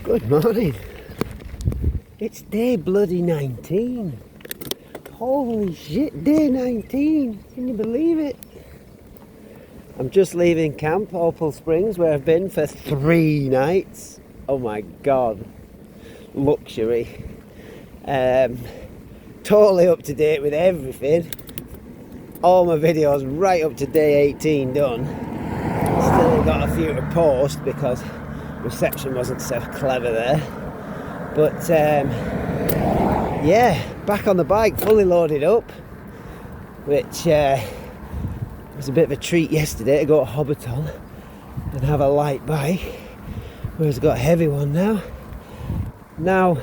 Good morning. It's day bloody 19. Holy shit, day 19. Can you believe it? I'm just leaving camp, Opal Springs, where I've been for 3 nights. Oh my god. Luxury. Totally up to date with everything. All my videos right up to day 18 done. Still got a few to post because reception wasn't so clever there. But yeah, back on the bike, fully loaded up, which was a bit of a treat yesterday to go to Hobbiton and have a light bike, whereas I've got a heavy one now. Now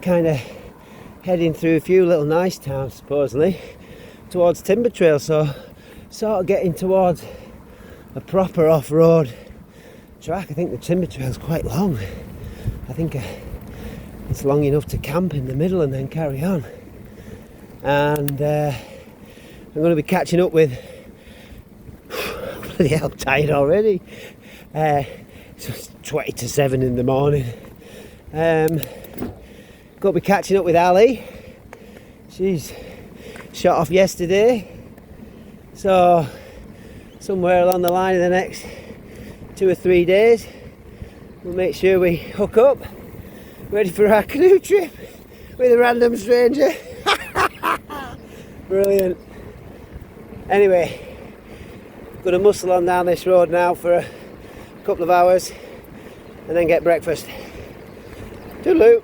kind of heading through a few little nice towns supposedly towards Timber Trail, so sort of getting towards a proper off-road track. I think the Timber Trail's quite long. I think it's long enough to camp in the middle and then carry on. And I'm going to be catching up with bloody hell, tired already. It's 20 to 7 in the morning. Going to be catching up with Ali. She's shot off yesterday, so somewhere along the line in the next 2 or 3 days we'll make sure we hook up, ready for our canoe trip with a random stranger. Brilliant. Anyway, gonna muscle on down this road now for a couple of hours and then get breakfast. Toodaloo.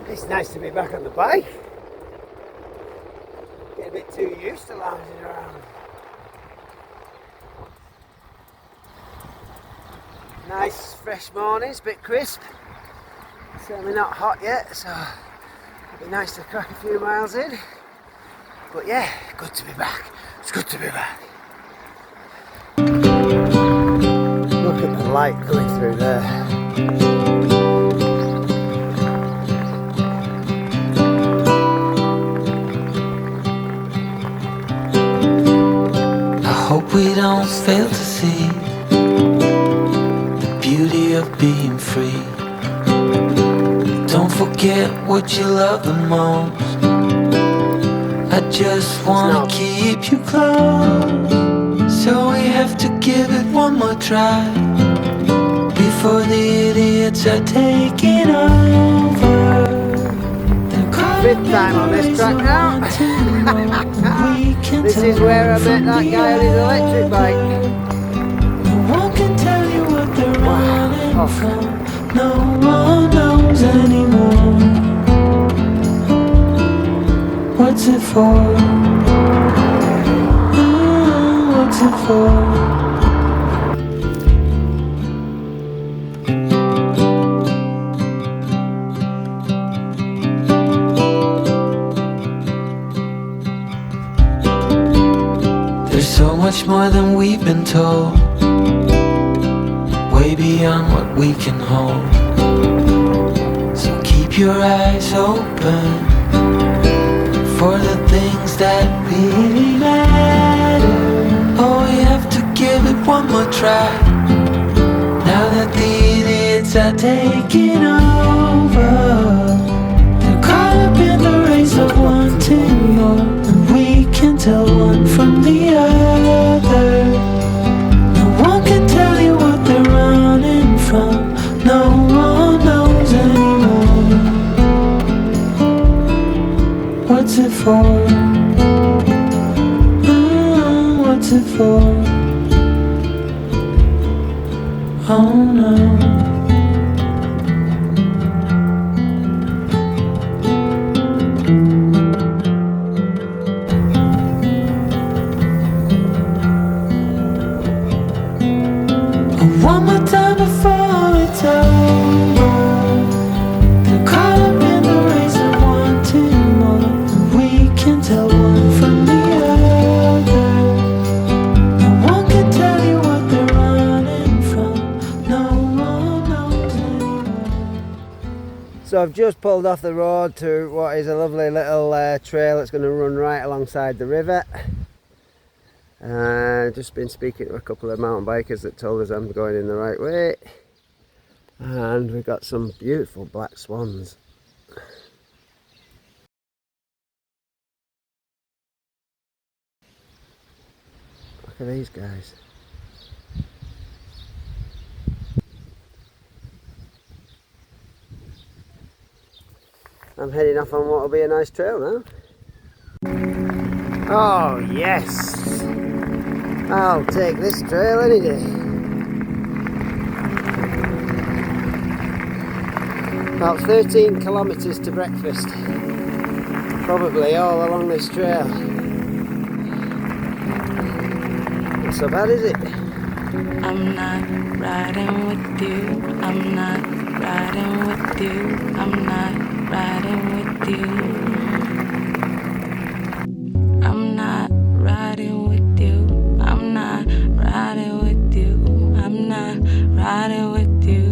It's nice to be back on the bike. Get a bit too used to lounging around. Nice fresh mornings, bit crisp. Certainly not hot yet, so it'll be nice to crack a few miles in. But yeah, good to be back. It's good to be back. Look at the light going through there. Hope we don't fail to see the beauty of being free. Don't forget what you love the most. I just wanna keep you close, so we have to give it one more try before the idiots are taking over. 5th time on this track now. This is where I met that guy on his electric bike. No one can tell you what they're running from. No one knows anymore. What's it for? What's it for? So much more than we've been told, way beyond what we can hold. So keep your eyes open for the things that really matter. Oh, we have to give it one more try, now that the idiots are taking over. They're caught up in the race of wanting more, and we can tell one from the other. No one can tell you what they're running from. No one knows anymore. What's it for? What's it for? Oh no. One more time before it's over. They're caught up in the race of wanting more, and we can tell one from the other. No one can tell you what they're running from. No one knows anymore. So I've just pulled off the road to what is a lovely little trail that's going to run right alongside the river. Just been speaking to a couple of mountain bikers that told us I'm going in the right way, and we've got some beautiful black swans. Look at these guys. I'm heading off on what will be a nice trail now. Oh yes! I'll take this trail any day. About 13 kilometres to breakfast. Probably all along this trail. Not so bad, is it? I'm not riding with you. I'm not riding with you. I'm not riding with you. I'm not riding with you. I'm not riding with you. I'm not riding with you.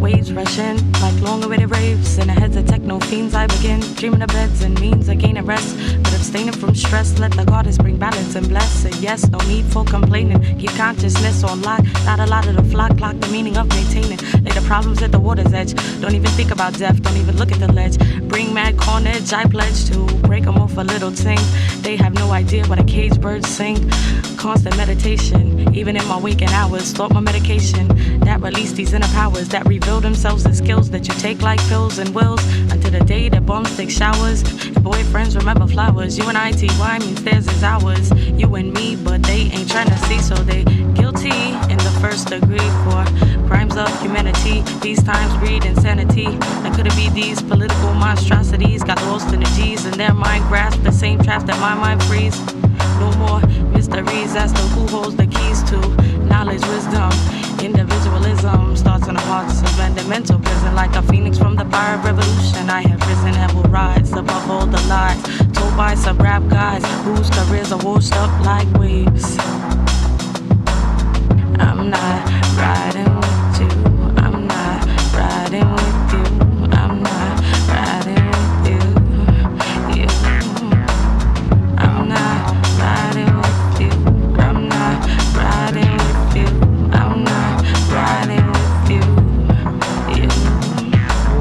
Waves rushing like long-awaited raves. In the heads of techno fiends I begin dreaming of beds and means of gaining rest, but abstaining from stress. Let the goddess bring balance and bless it. Yes, no need for complaining. Keep consciousness on lock. Not a lot of the flock. Lock the meaning of maintaining. Lay the problems at the water's edge. Don't even think about death. Don't even look at the ledge. Bring mad carnage. I pledge to break them off a little ting. They have no idea what a caged bird sing. Constant meditation. Even in my waking hours. Thought my medication that release these inner powers that reveal themselves as skills that you take like pills and wills until the day that bums take showers. And boyfriends remember flowers. You and I means theirs is ours. You and me, but they ain't trying to see, so they guilty in the first degree for crimes of humanity. These times breed insanity. That could it be these political monstrosities got lost in the G's and their mind grasp the same traps that my mind frees. No more mysteries as to who holds the keys to knowledge, wisdom. Individualism starts in the hearts of a mental prison. Like a phoenix from the fire of revolution, I have risen and will rise above all the lies told by some rap guys whose careers are washed up like waves. I'm not riding with you. I'm not riding with you. I'm not riding with you. I'm not riding with you. I'm not riding with you. I'm not riding with you.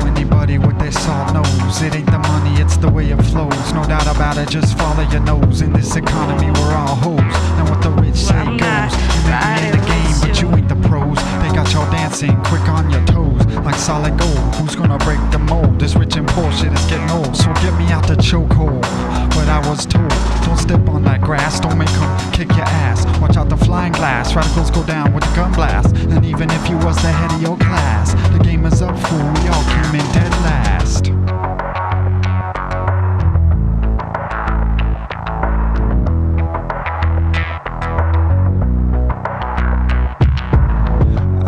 Anybody with their salt knows it ain't the money, it's the way it flows. No doubt about it, just follow your nose. In this economy, we're all hoes. And what the rich say goes. You may be in the game, but you ain't the pros. They got y'all dancing quick on your toes, like solid gold. Who's gonna break the mold? This rich and poor shit is getting old, so get me out the chokehold. What I was told, don't step on that grass, don't make them kick your ass. Watch out the flying glass, radicals go down with the gun blast. And even if you was the head of your class, the game is up, fool, we all came in dead last.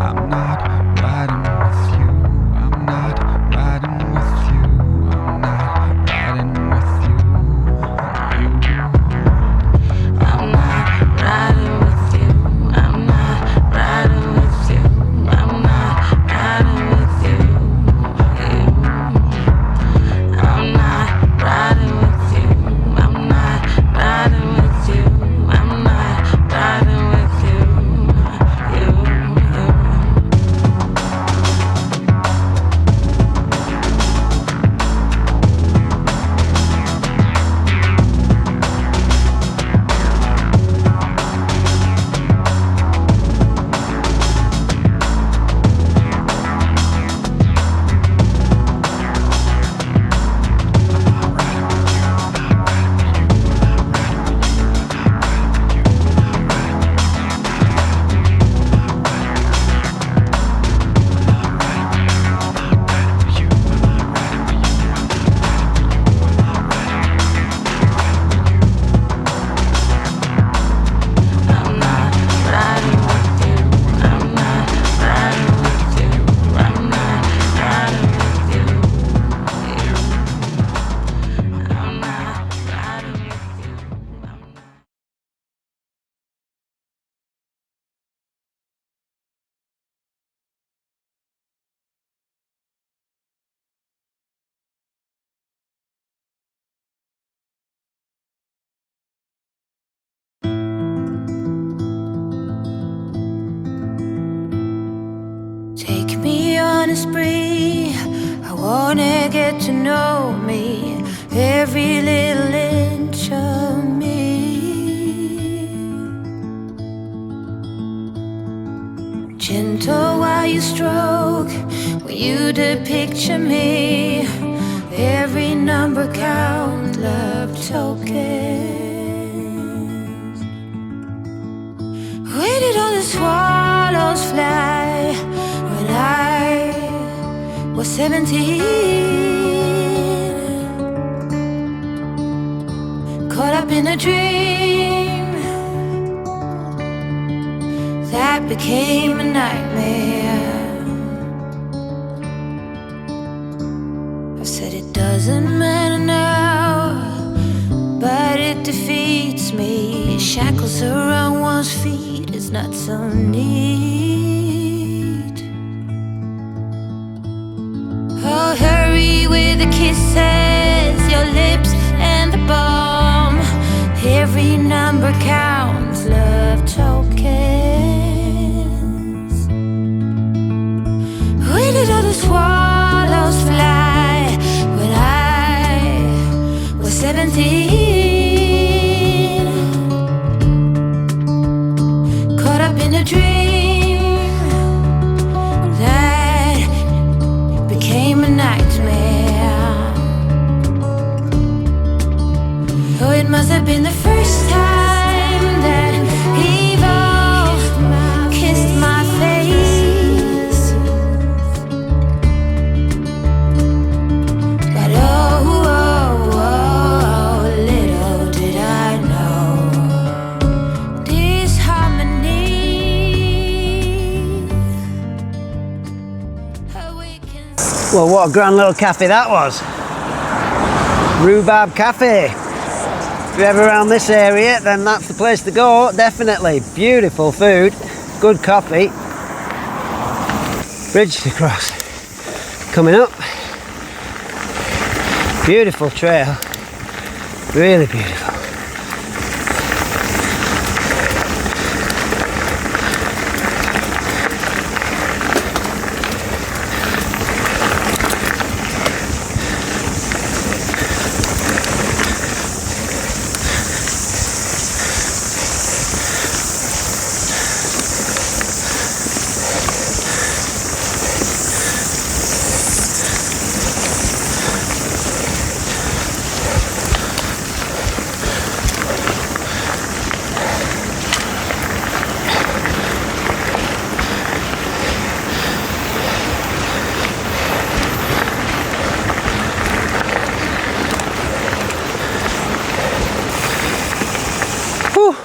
I'm not riding with you. a spree. I wanna get to know me, every little inch of me. Gentle while you stroke, when you depicture me, every number count, love tokens. Where did all the swallows fly when I was 17? Caught up in a dream that became a nightmare. I said it doesn't matter now, but it defeats me. Shackles around one's feet is not so neat. Oh, hurry with the kisses, your lips and the balm. Every number counts, love tokens. Where did all the swallows fly when I was 17? Caught up in a dream that became a nightmare. Oh, it must have been the first time that evil kissed my face. But oh, little did I know disharmony awakens. Well, what a grand little cafe that was. Rhubarb Cafe. If you're ever around this area, then that's the place to go, definitely. Beautiful food, good coffee. Bridge to cross. Coming up. Beautiful trail. Really beautiful. Whew.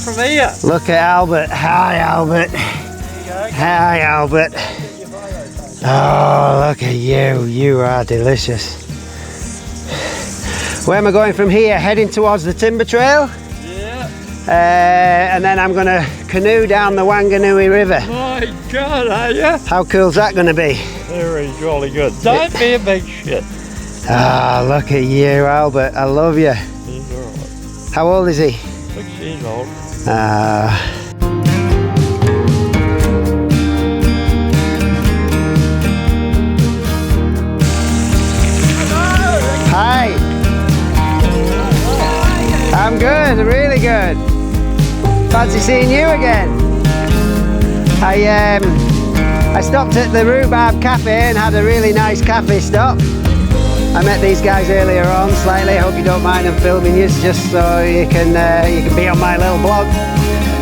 From here. Look at Albert. Hi, Albert. Hi, Albert. Oh, look at you. You are delicious. Where am I going from here? Heading towards the timber trail? Yeah. And then I'm going to canoe down the Wanganui River. My God, are you? How cool's that going to be? Very jolly good. Don't be a big shit. Ah, look at you, Albert. I love you. He's alright. How old is he? 6 years old. fancy seeing you again. I stopped at the Rhubarb Cafe and had a really nice cafe stop. I met these guys earlier on slightly. I hope you don't mind I'm filming you just so you can be on my little blog.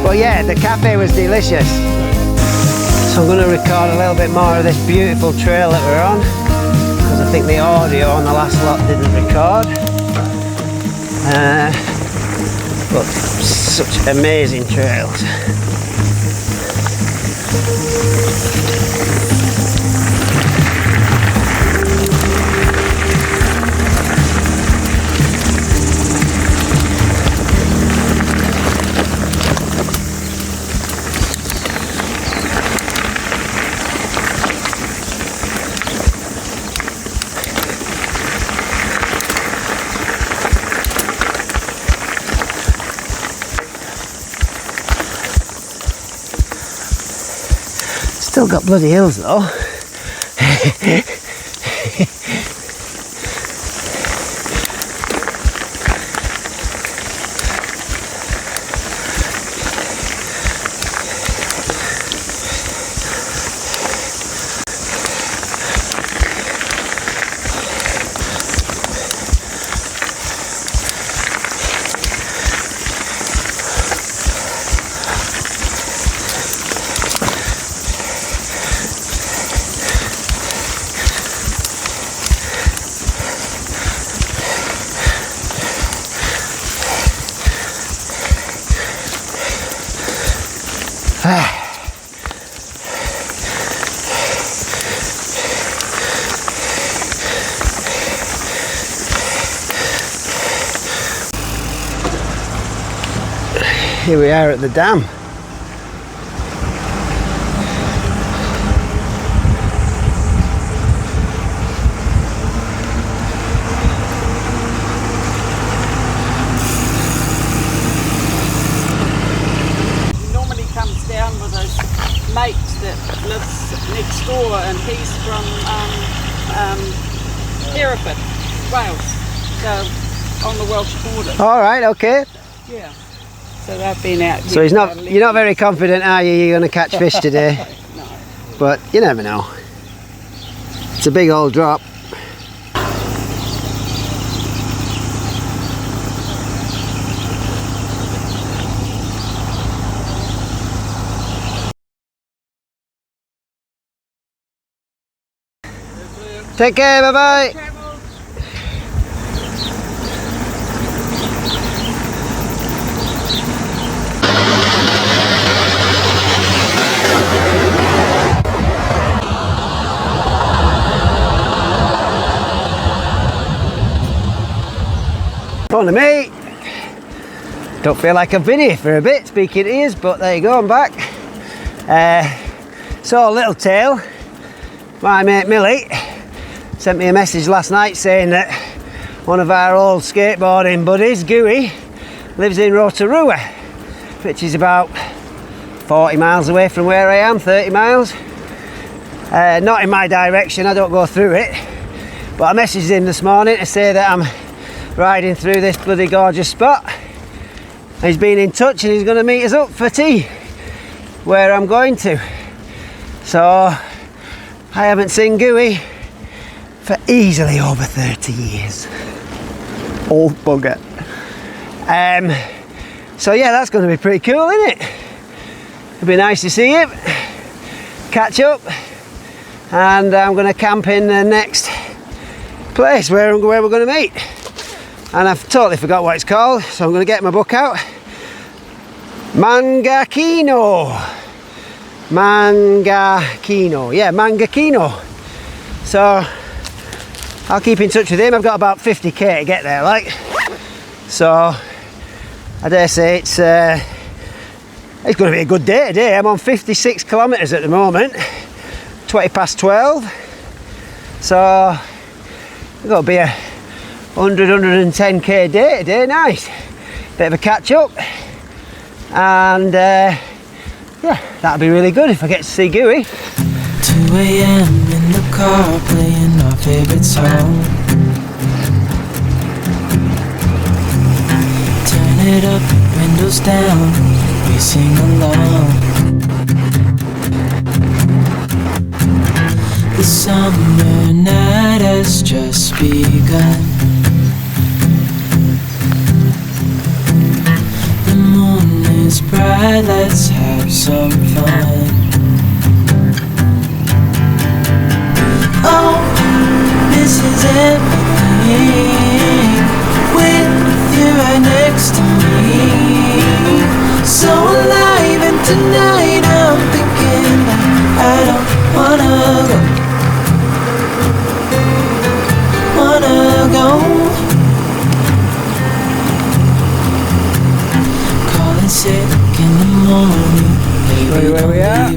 But yeah, the cafe was delicious. So I'm going to record a little bit more of this beautiful trail that we're on, because I think the audio on the last lot didn't record. But such amazing trails. Still got bloody hills though. Here we are at the dam. Normally comes down with his mate that lives next door, and he's from Hereford, Wales, so on the Welsh border. All right, okay. Yeah. So they've been out. So he's not. You're not very confident, are you? You're going to catch fish today? No. But you never know. It's a big old drop. Take care. Bye bye. Morning mate. Don't feel like I've been here for a bit, speaking to you, but there you go, I'm back. So Little Tail, my mate Millie, sent me a message last night saying that one of our old skateboarding buddies, Gooey, lives in Aotearoa, which is about 40 miles away from where I am, 30 miles. Not in my direction, I don't go through it, but I messaged him this morning to say that I'm riding through this bloody gorgeous spot. He's been in touch and he's going to meet us up for tea where I'm going to. So I haven't seen Gooey for easily over 30 years. Old bugger. So yeah, that's going to be pretty cool, isn't it? It'll be nice to see him, catch up, and I'm going to camp in the next place where we're going to meet. And I've totally forgot what it's called, so I'm going to get my book out. Mangakino. Yeah, Mangakino. So I'll keep in touch with him. I've got about 50k to get there, like. So I dare say it's going to be a good day today. I'm on 56 kilometres at the moment, 20 past 12. So it's got to be a 110k day today, nice. Bit of a catch up, and yeah, that'll be really good if I get to see Gooey. 2 a.m. in the car playing our favorite song. Turn it up, windows down, we we sing along. The summer night has just begun. The moon is bright, let's have some fun. Oh, this is everything, with you right next to me. So alive, and tonight I'm thinking that I don't wanna go. Calling sick in the morning. Maybe where we are.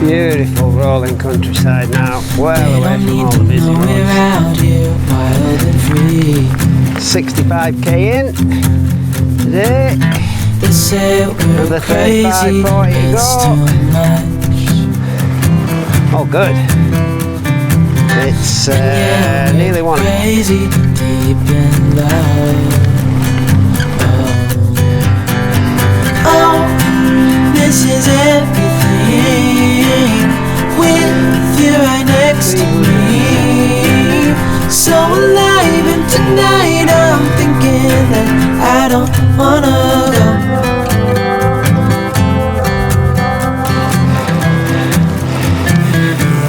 Beautiful rolling countryside now, well away from all the busy roads. We're out here wild and free. 65k in today. They say we're the crazy, 35, 40 it's go. too much. Oh good. It's nearly 1 o'clock. Crazy, deep in love. Oh, this is everything, with you right next to me. So alive, and tonight I'm thinking that I don't wanna go.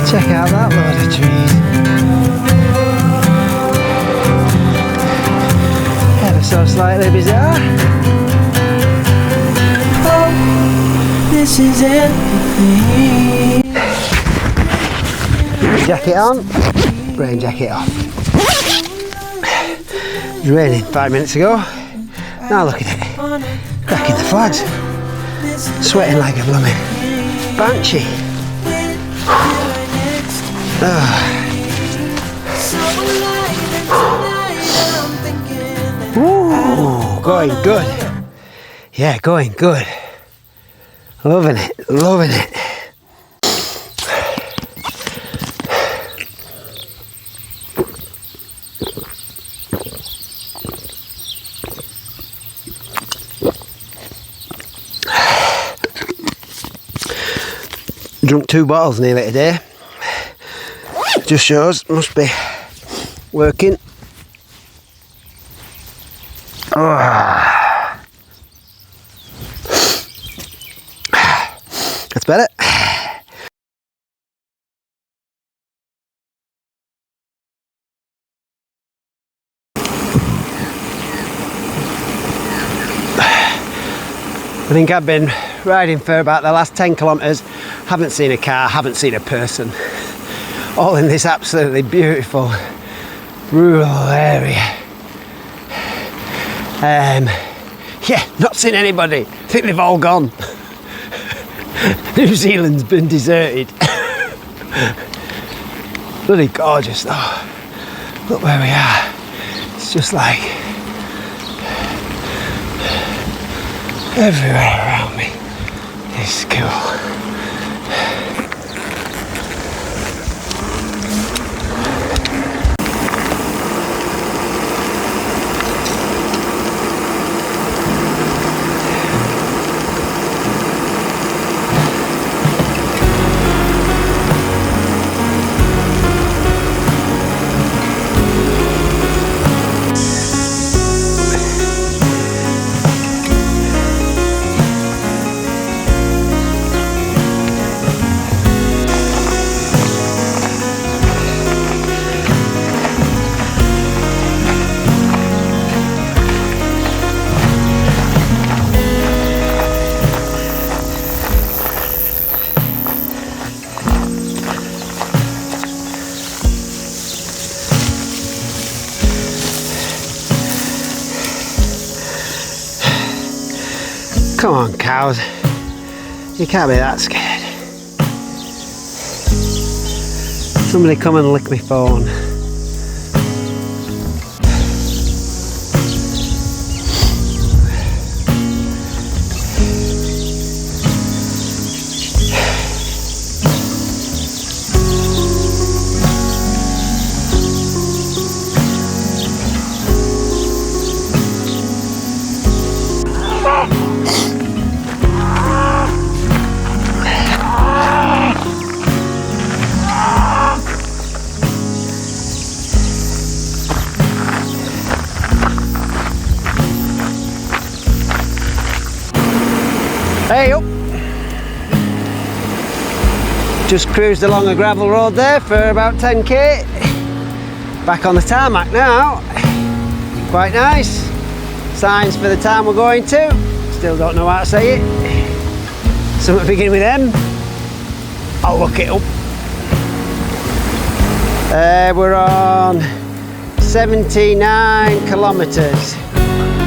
Check out that load of trees. Ever so slightly bizarre. Oh, this is everything. Jacket on, rain jacket off. It was raining 5 minutes ago. Now look at it. Cracking the flags. Sweating like a blooming banshee. Ooh, going good. Yeah, going good. Loving it, loving it. Drunk 2 bottles nearly today. Just shows, must be working. That's better. I think I've been riding for about the last 10 kilometres, haven't seen a car, haven't seen a person, all in this absolutely beautiful rural area. Yeah, not seen anybody, I think they've all gone. New Zealand's been deserted. Bloody gorgeous though, look where we are, it's just like everywhere around me is cool. Come on, cows. You can't be that scared. Somebody come and lick my phone. Just cruised along a gravel road there for about 10k. Back on the tarmac now. Quite nice. Signs for the town we're going to. Still don't know how to say it. Something to begin with M. I'll look it up. We're on 79 kilometres.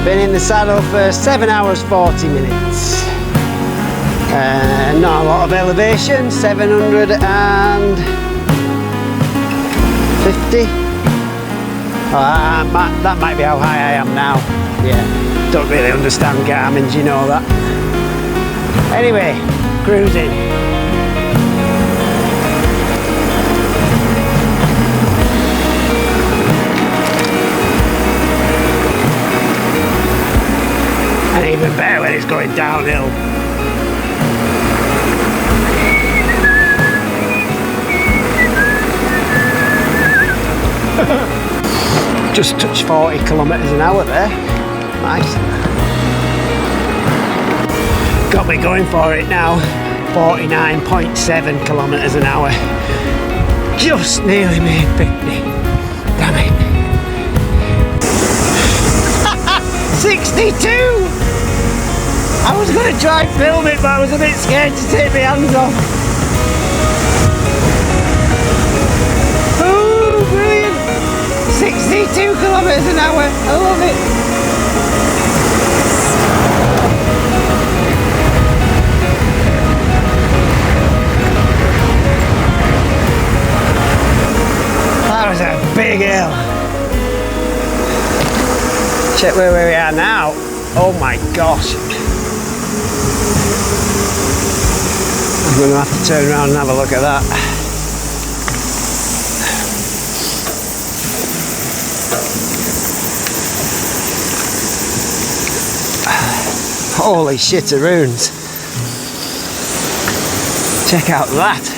Been in the saddle for 7 hours 40 minutes. Not a lot of elevation, 750. That might be how high I am now. Yeah, don't really understand Garmin's, you know that. Anyway, cruising. And even better when it's going downhill. Just touched 40 kilometres an hour there. Nice. Got me going for it now. 49.7 kilometres an hour. Just nearly made 50. Damn it. 62! I was going to try and film it, but I was a bit scared to take my hands off. Oh, brilliant! 62 kilometres an hour. I love it. That was a big hill. Check where we are now. Oh my gosh. I'm going to have to turn around and have a look at that. Holy shit-a-roons. Check out that.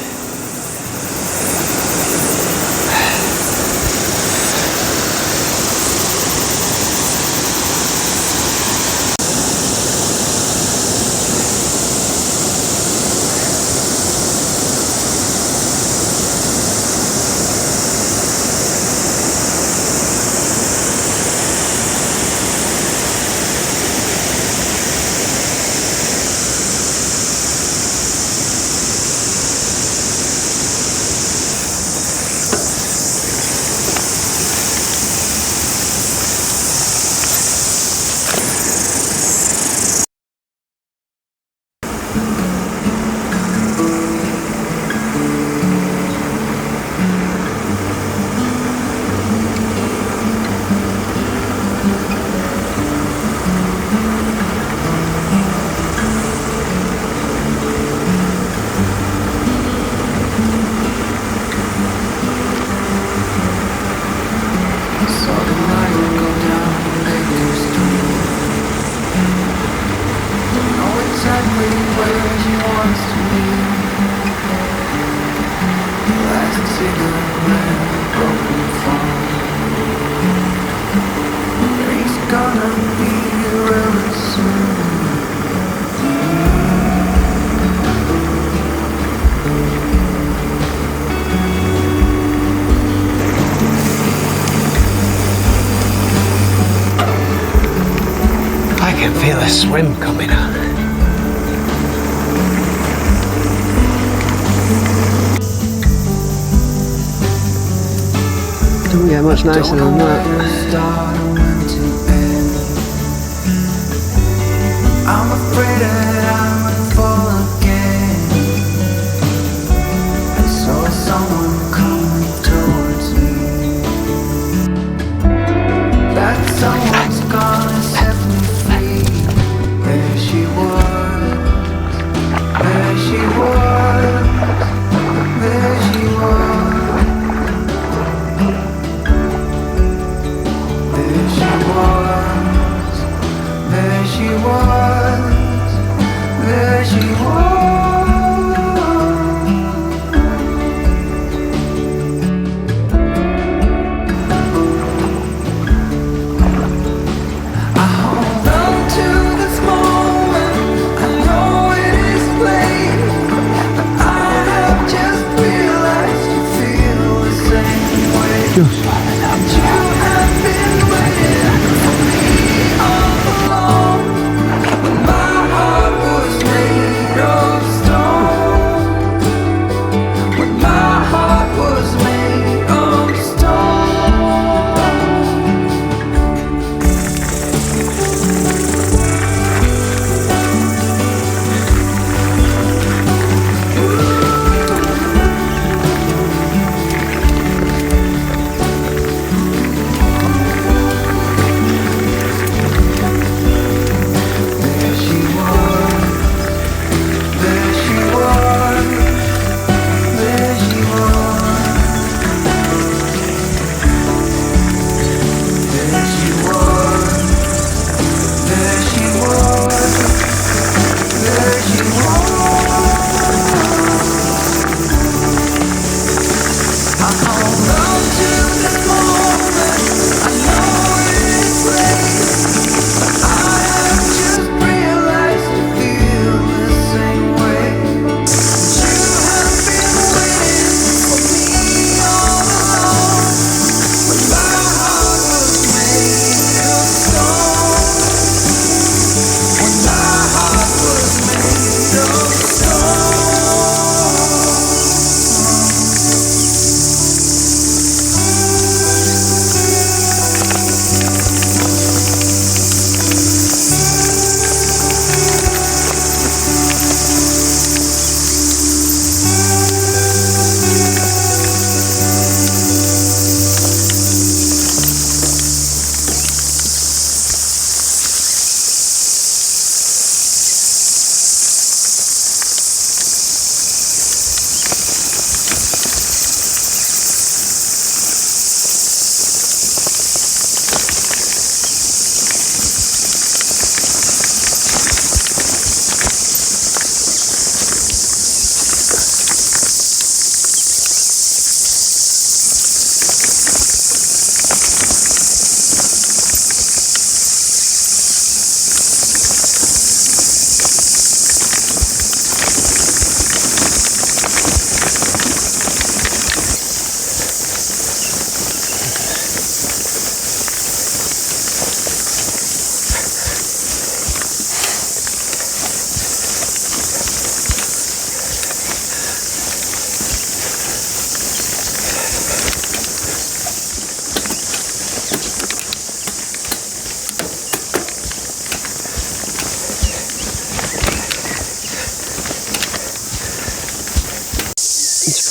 I can feel a swim coming on. Doesn't get much nicer than that. I'm afraid that I would fall again. I saw someone coming towards me. That someone's gonna set me free. There she was. There she was. There she was. There she was. There she was.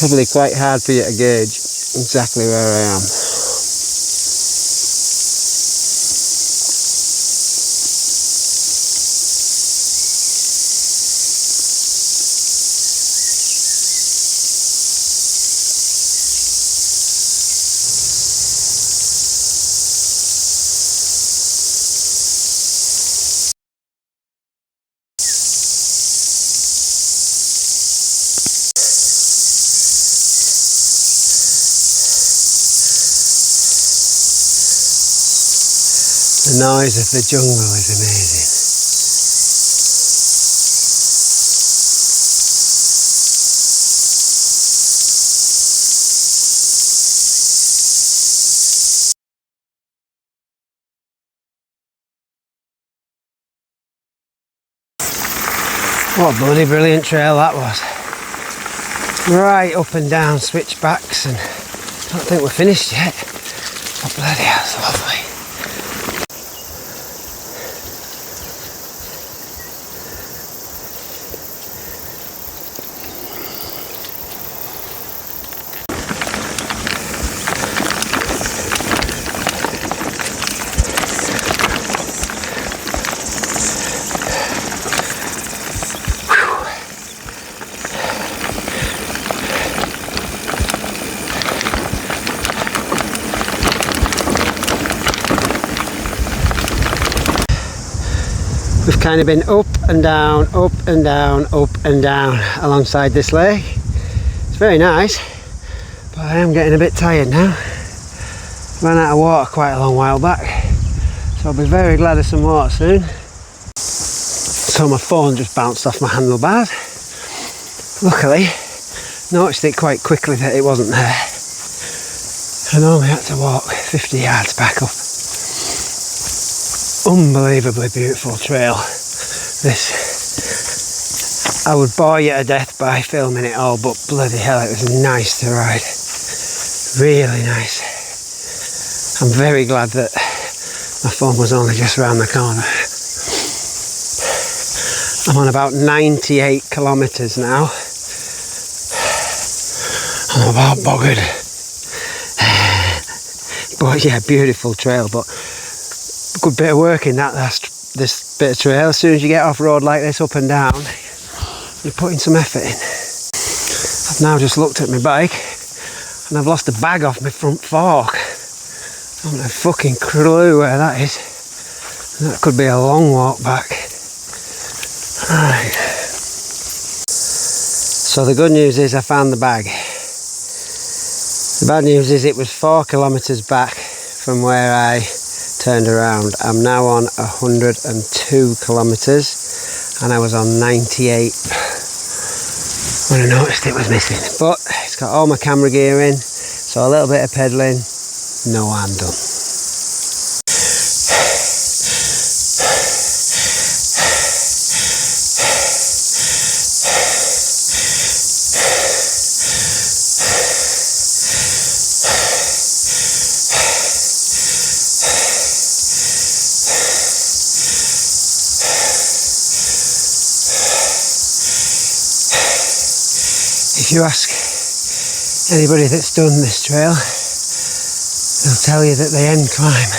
Probably quite hard for you to gauge exactly where I am. The noise of the jungle is amazing. What a bloody brilliant trail that was. Right up and down switchbacks, and I don't think we're finished yet. Oh bloody hell, it's lovely. We've kind of been up and down, up and down, up and down alongside this lake. It's very nice, but I am getting a bit tired now. Ran out of water quite a long while back, so I'll be very glad of some water soon. So my phone just bounced off my handlebars. Luckily, noticed it quite quickly that it wasn't there, and only had to walk 50 yards back up. Unbelievably beautiful trail. This, I would bore you to death by filming it all, but bloody hell, it was nice to ride. Really nice. I'm very glad that my phone was only just round the corner. I'm on about 98 kilometres now. I'm about boggered. But yeah, beautiful trail, but good bit of work in this bit of trail. As soon as you get off road like this, up and down, you're putting some effort in. I've now just looked at my bike and I've lost a bag off my front fork. I haven't a fucking clue where that is. That could be a long walk back. Right. So the good news is I found the bag. The bad news is it was 4 kilometres back from where I turned around. I'm now on 102 kilometres and I was on 98 when I noticed it was missing. But it's got all my camera gear in, so a little bit of pedalling, no harm done. If you ask anybody that's done this trail, they'll tell you that the end climb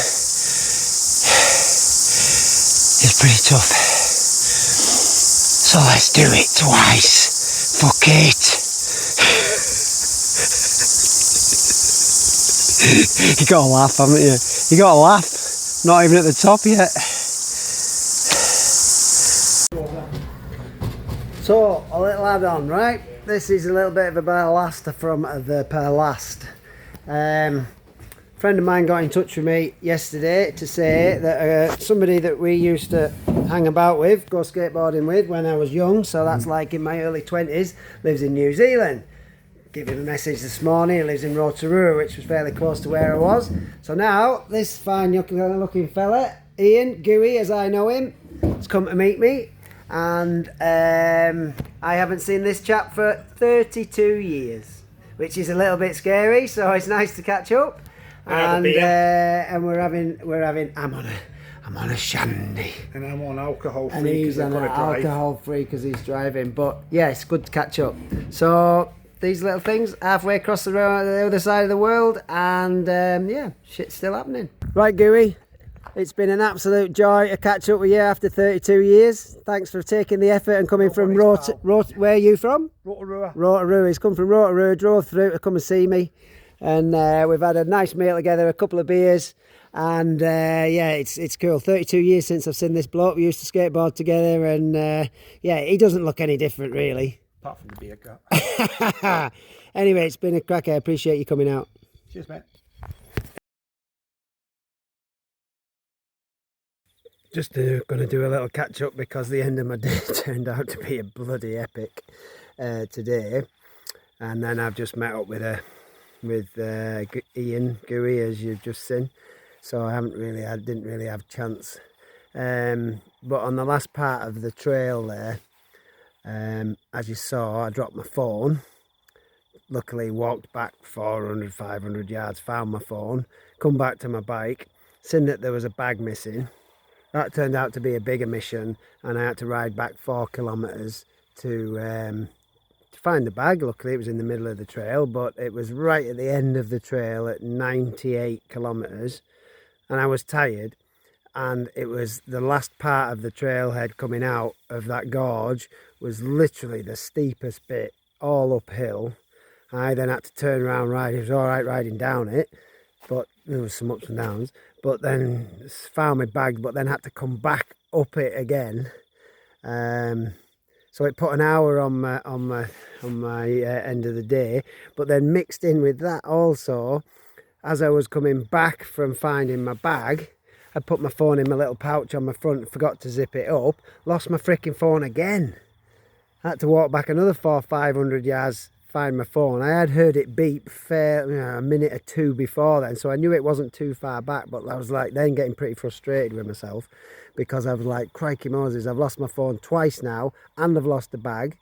is pretty tough. So let's do it twice. Fuck it. You gotta laugh, haven't you? You gotta laugh. Not even at the top yet. So, a little add-on, right? This is a little bit of a ballast from the ballast. Friend of mine got in touch with me yesterday to say that somebody that we used to hang about with, go skateboarding with when I was young, so that's like in my early 20s, lives in New Zealand. Give him a message this morning. He lives in Rotorua, which was fairly close to where I was. So now this fine looking fella, Ian Gooey as I know him, has come to meet me. And I haven't seen this chap for 32 years, which is a little bit scary, so it's nice to catch up. And we're having I'm on a shandy, and I'm on alcohol free, and he's on alcohol free because he's driving. But yeah, it's good to catch up. So these little things halfway across the road, the other side of the world, and yeah, shit's still happening. Right, Gooey, it's been an absolute joy to catch up with you after 32 years. Thanks for taking the effort and coming from where are you from? Rotorua. Rotorua. He's come from Rotorua, drove through to come and see me, and we've had a nice meal together, a couple of beers, and yeah, it's cool. 32 years since I've seen this bloke. We used to skateboard together, and yeah, he doesn't look any different really. Apart from the beer gut. Anyway, it's been a crack. I appreciate you coming out. Cheers, mate. Just going to do a little catch up because the end of my day turned out to be a bloody epic today, and then I've just met up with Ian Gooey, as you've just seen. So I didn't really have a chance. But on the last part of the trail there, as you saw, I dropped my phone. Luckily walked back 400, 500 yards, found my phone, come back to my bike, seen that there was a bag missing. That turned out to be a bigger mission, and I had to ride back 4 kilometres to find the bag. Luckily it was in the middle of the trail, but it was right at the end of the trail at 98 kilometres, and I was tired. And it was the last part of the trailhead coming out of that gorge was literally the steepest bit, all uphill. I then had to turn around, ride. It was all right riding down it, but there was some ups and downs. But then found my bag, but then had to come back up it again. So it put an hour on my end of the day. But then mixed in with that also, as I was coming back from finding my bag, I put my phone in my little pouch on my front, forgot to zip it up, lost my freaking phone again. I had to walk back another 400-500 yards, find my phone. I had heard it beep a minute or two before then, so I knew it wasn't too far back, but I was like then getting pretty frustrated with myself because I was like, crikey Moses, I've lost my phone twice now and I've lost the bag.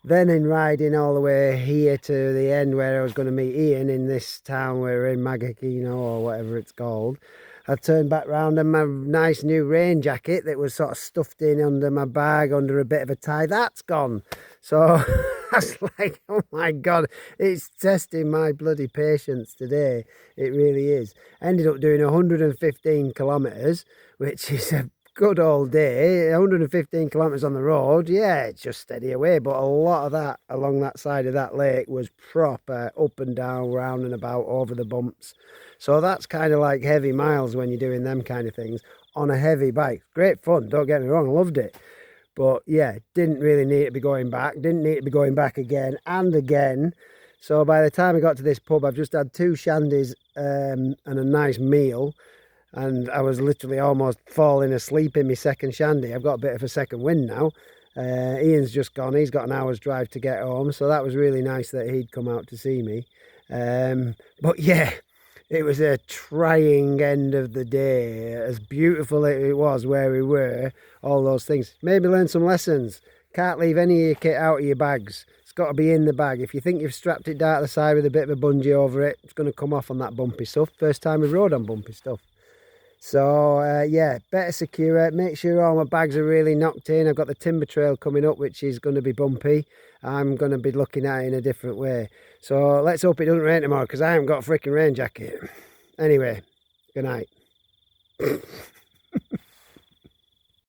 Then in riding all the way here to the end where I was going to meet Ian in this town we're in, Magakino or whatever it's called, I turned back round and my nice new rain jacket that was sort of stuffed in under my bag, under a bit of a tie, that's gone. So I was like, oh my God, it's testing my bloody patience today. It really is. Ended up doing 115 kilometres, which is a good old day. 115 kilometres on the road, yeah, it's just steady away. But a lot of that along that side of that lake was proper up and down, round and about, over the bumps. So that's kind of like heavy miles when you're doing them kind of things on a heavy bike. Great fun, don't get me wrong, I loved it. But yeah, didn't really need to be going back. Didn't need to be going back again and again. So by the time I got to this pub, I've just had 2 shandies and a nice meal. And I was literally almost falling asleep in my second shandy. I've got a bit of a second wind now. Ian's just gone. He's got an hour's drive to get home. So that was really nice that he'd come out to see me. But yeah, it was a trying end of the day. As beautiful it was where we were, all those things. Maybe learn some lessons. Can't leave any of your kit out of your bags. It's got to be in the bag. If you think you've strapped it down to the side with a bit of a bungee over it, it's going to come off on that bumpy stuff. First time we rode on bumpy stuff. So yeah, better secure it. Make sure all my bags are really knocked in. I've got the timber trail coming up, which is going to be bumpy. I'm going to be looking at it in a different way. So let's hope it doesn't rain tomorrow, because I haven't got a freaking rain jacket. Anyway, good night.